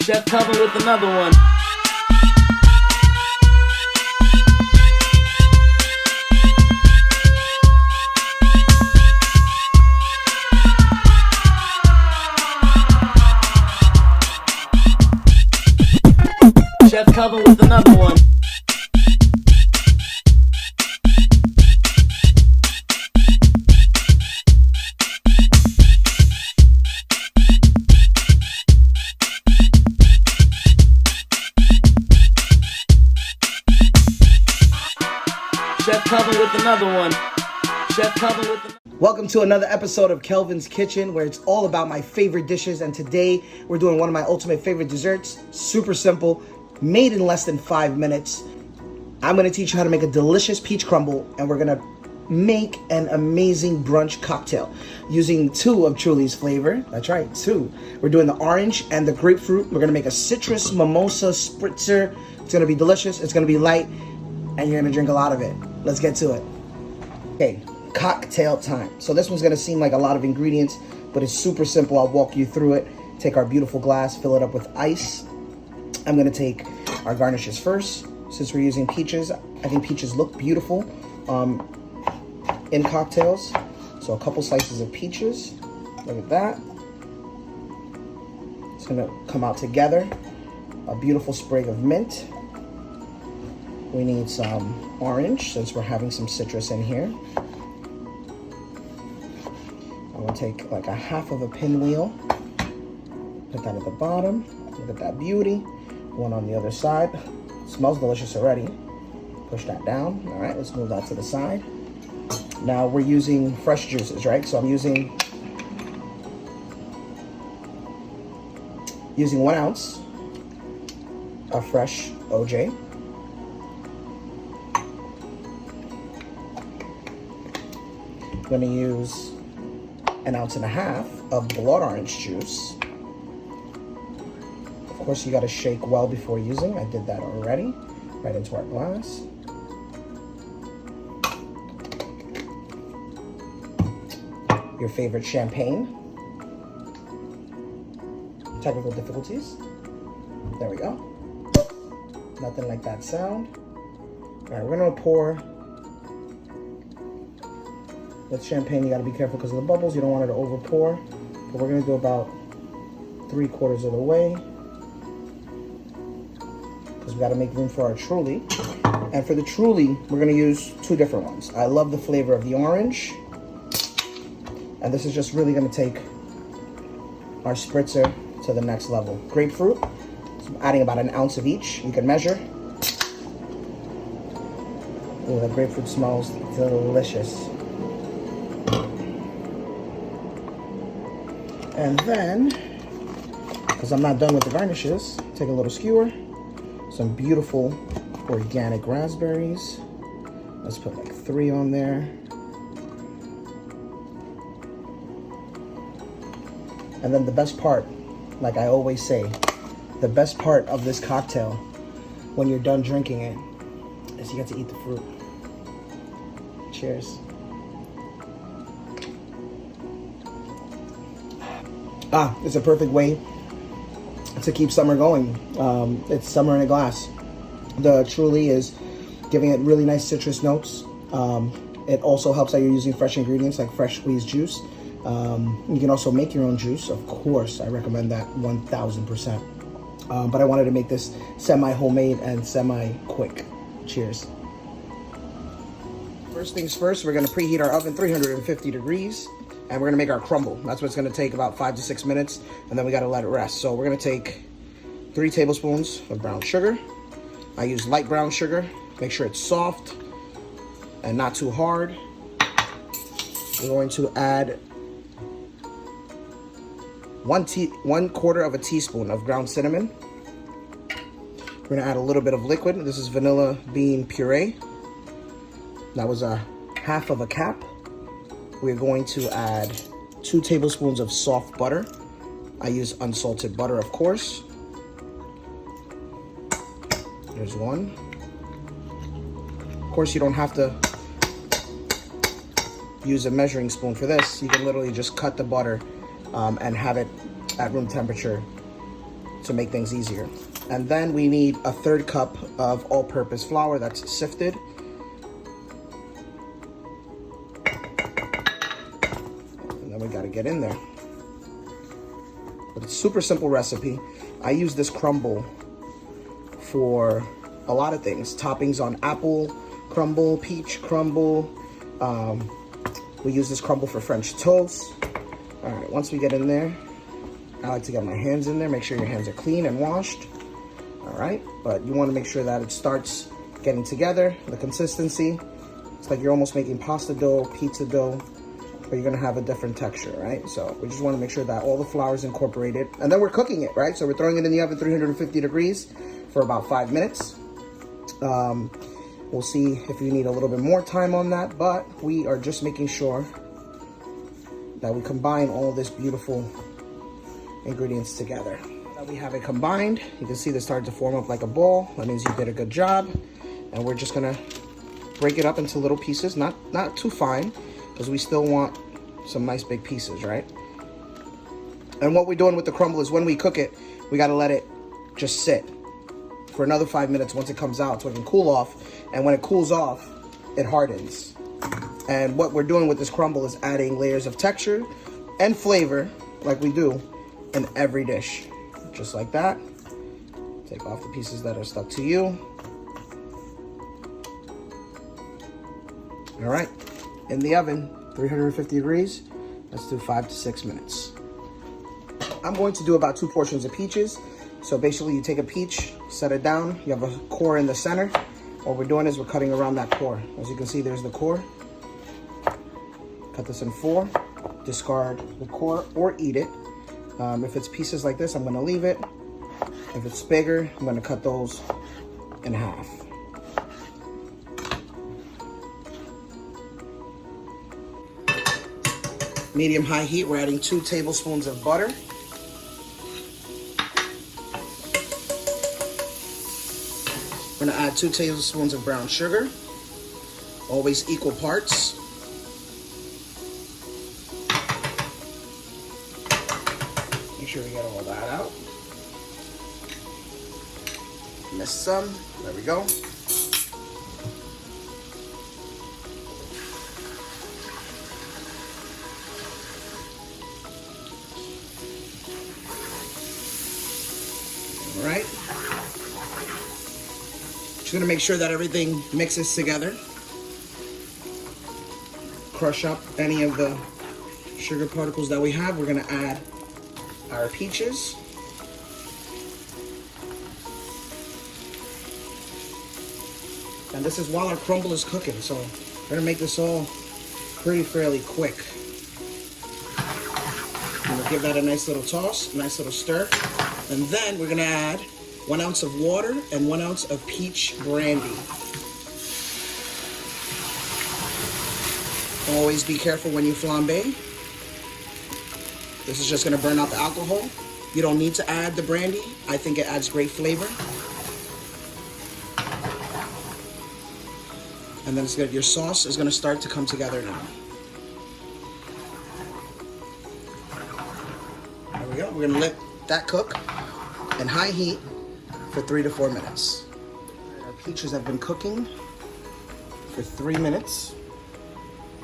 Chef Kelvin with another one. Chef Kelvin with another one. Chef Kelvin with another one. Chef Kelvin with another. Welcome to another episode of Kelvin's Kitchen, where it's all about my favorite dishes. And today we're doing one of my ultimate favorite desserts. Super simple, made in less than 5 minutes. I'm gonna teach you how to make a delicious peach crumble, and we're gonna make an amazing brunch cocktail using 2 of Truly's flavor. That's right, 2. We're doing the orange and the grapefruit. We're gonna make a citrus mimosa spritzer. It's gonna be delicious, it's gonna be light, and you're gonna drink a lot of it. Let's get to it. Okay, cocktail time. So this one's gonna seem like a lot of ingredients, but it's super simple. I'll walk you through it. Take our beautiful glass, fill it up with ice. I'm gonna take our garnishes first. Since we're using peaches, I think peaches look beautiful in cocktails. So a couple slices of peaches, look at that. It's gonna come out together. A beautiful sprig of mint. We need some orange, since we're having some citrus in here. I'm gonna take like a half of a pinwheel, put that at the bottom. Look at that beauty. One on the other side. It smells delicious already. Push that down. All right, let's move that to the side. Now we're using fresh juices, right? So I'm using 1 ounce of fresh OJ. I'm gonna use 1.5 ounces of blood orange juice. Of course, you gotta shake well before using. I did that already. Right into our glass. Your favorite champagne. Technical difficulties. There we go. Nothing like that sound. All right, we're gonna pour. With champagne, you gotta be careful because of the bubbles. You don't want it to over pour. But we're gonna do about 3/4 of the way, because we gotta make room for our Truly. And for the Truly, we're gonna use 2 different ones. I love the flavor of the orange. And this is just really gonna take our spritzer to the next level. Grapefruit, so I'm adding about 1 ounce of each. You can measure. Oh, the grapefruit smells delicious. And then, because I'm not done with the garnishes, take a little skewer, some beautiful organic raspberries. Let's put like 3 on there. And then the best part, like I always say, the best part of this cocktail, when you're done drinking it, is you get to eat the fruit. Cheers. It's a perfect way to keep summer going. It's summer in a glass. The Truly is giving it really nice citrus notes. It also helps that you're using fresh ingredients like fresh squeezed juice. You can also make your own juice, of course. I recommend that 1000%. But I wanted to make this semi-homemade and semi-quick. Cheers. First things first, we're gonna preheat our oven 350 degrees. And we're gonna make our crumble. That's what it's gonna take, about 5 to 6 minutes, and then we gotta let it rest. So we're gonna take 3 tablespoons of brown sugar. I use light brown sugar. Make sure it's soft and not too hard. We're going to add 1/4 of a teaspoon of ground cinnamon. We're gonna add a little bit of liquid. This is vanilla bean puree. That was a 1/2 cup. We're going to add 2 tablespoons of soft butter. I use unsalted butter, of course. There's 1. Of course, you don't have to use a measuring spoon for this. You can literally just cut the butter and have it at room temperature to make things easier. And then we need a 1/3 cup of all-purpose flour that's sifted. And then we gotta get in there. But it's a super simple recipe. I use this crumble for a lot of things. Toppings on apple crumble, peach crumble. We use this crumble for French toast. All right, once we get in there, I like to get my hands in there. Make sure your hands are clean and washed. All right, but you want to make sure that it starts getting together, the consistency. It's like you're almost making pasta dough, pizza dough, but you're gonna have a different texture, right? So we just want to make sure that all the flour is incorporated, and then we're cooking it, right? So we're throwing it in the oven 350 degrees for about 5 minutes. We'll see if you need a little bit more time on that, but we are just making sure that we combine all this beautiful ingredients together. Now we have it combined. You can see this started to form up like a ball. That means you did a good job. And we're just gonna break it up into little pieces, not too fine, because we still want some nice big pieces, right? And what we're doing with the crumble is when we cook it, we gotta let it just sit for another 5 minutes once it comes out so it can cool off. And when it cools off, it hardens. And what we're doing with this crumble is adding layers of texture and flavor like we do in every dish. Just like that. Take off the pieces that are stuck to you. All right, in the oven, 350 degrees. Let's do 5 to 6 minutes. I'm going to do about 2 portions of peaches. So basically you take a peach, set it down, you have a core in the center. What we're doing is we're cutting around that core. As you can see, there's the core. Cut this in 4, discard the core or eat it. If it's pieces like this, I'm gonna leave it. If it's bigger, I'm gonna cut those in half. Medium-high heat, we're adding 2 tablespoons of butter. We're gonna add 2 tablespoons of brown sugar, always equal parts. Make sure we get all that out. Missed some, there we go. All right. Just gonna make sure that everything mixes together. Crush up any of the sugar particles that we have. We're gonna add our peaches. And this is while our crumble is cooking, so we're gonna make this all fairly quick. And we'll give that a nice little toss, nice little stir. And then we're gonna add 1 ounce of water and 1 ounce of peach brandy. Always be careful when you flambe. This is just gonna burn out the alcohol. You don't need to add the brandy. I think it adds great flavor. And then it's good. Your sauce is gonna start to come together now. There we go. We're gonna let that cook in high heat for 3 to 4 minutes. Our peaches have been cooking for 3 minutes.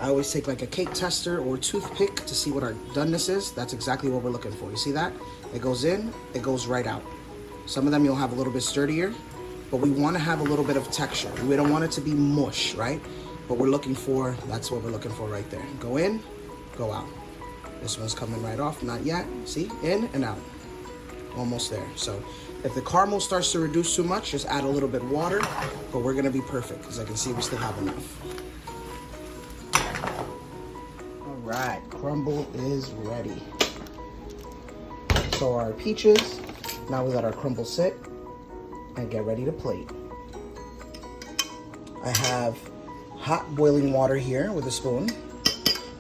I always take like a cake tester or toothpick to see what our doneness is. That's exactly what we're looking for. You see that? It goes in, it goes right out. Some of them you'll have a little bit sturdier, but we want to have a little bit of texture. We don't want it to be mush, right? But we're looking for, that's what we're looking for right there. Go in, go out. This one's coming right off, not yet. See, in and out. Almost there. So if the caramel starts to reduce too much, just add a little bit water, but we're gonna be perfect because I can see we still have enough. All right, crumble is ready. So our peaches, now we let our crumble sit and get ready to plate. I have hot boiling water here with a spoon.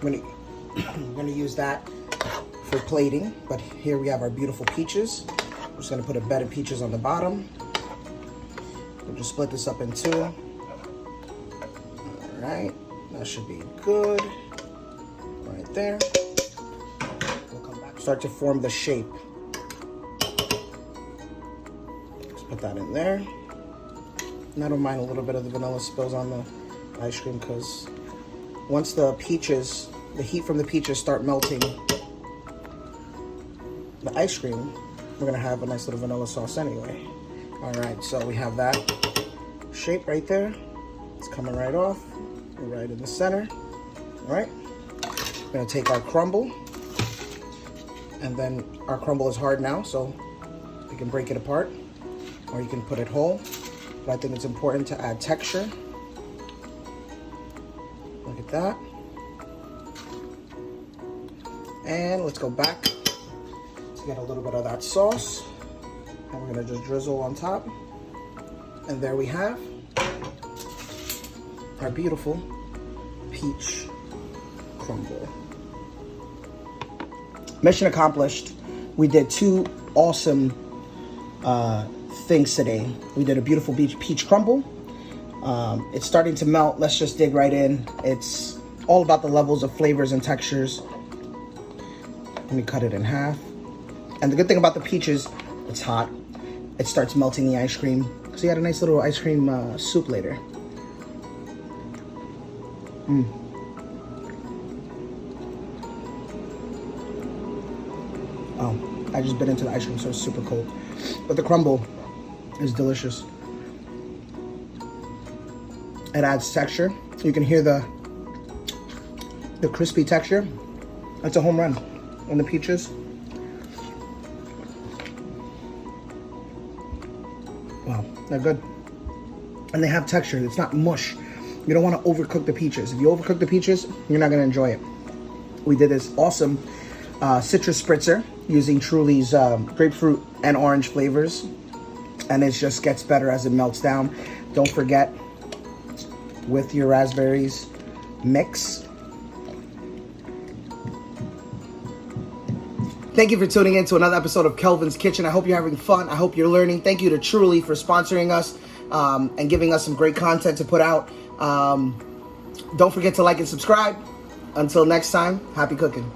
I'm gonna use that for plating, but here we have our beautiful peaches. I'm just gonna put a bed of peaches on the bottom. We'll just split this up in 2. All right, that should be good. Right there. We'll come back, start to form the shape. Put that in there. And I don't mind a little bit of the vanilla spills on the ice cream because once the peaches, the heat from the peaches start melting the ice cream, we're gonna have a nice little vanilla sauce anyway. All right, so we have that shape right there. It's coming right off, right in the center. All right, we're gonna take our crumble, and then our crumble is hard now, so you can break it apart, or you can put it whole. But I think it's important to add texture. Look at that. And let's go back to get a little bit of that sauce. And we're gonna just drizzle on top. And there we have our beautiful peach crumble. Mission accomplished. We did 2 awesome things today. We did a beautiful peach crumble. It's starting to melt. Let's just dig right in. It's all about the levels of flavors and textures. Let me cut it in half. And the good thing about the peach is it's hot. It starts melting the ice cream. So you had a nice little ice cream soup later. Oh, I just bit into the ice cream, so it's super cold. But the crumble is delicious. It adds texture. You can hear the crispy texture. It's a home run on the peaches. Wow, they're good. And they have texture. It's not mush. You don't want to overcook the peaches. If you overcook the peaches, you're not going to enjoy it. We did this awesome citrus spritzer using Truly's grapefruit and orange flavors. And it just gets better as it melts down. Don't forget, with your raspberries, mix. Thank you for tuning in to another episode of Kelvin's Kitchen. I hope you're having fun. I hope you're learning. Thank you to Truly for sponsoring us and giving us some great content to put out. Don't forget to like and subscribe. Until next time, happy cooking.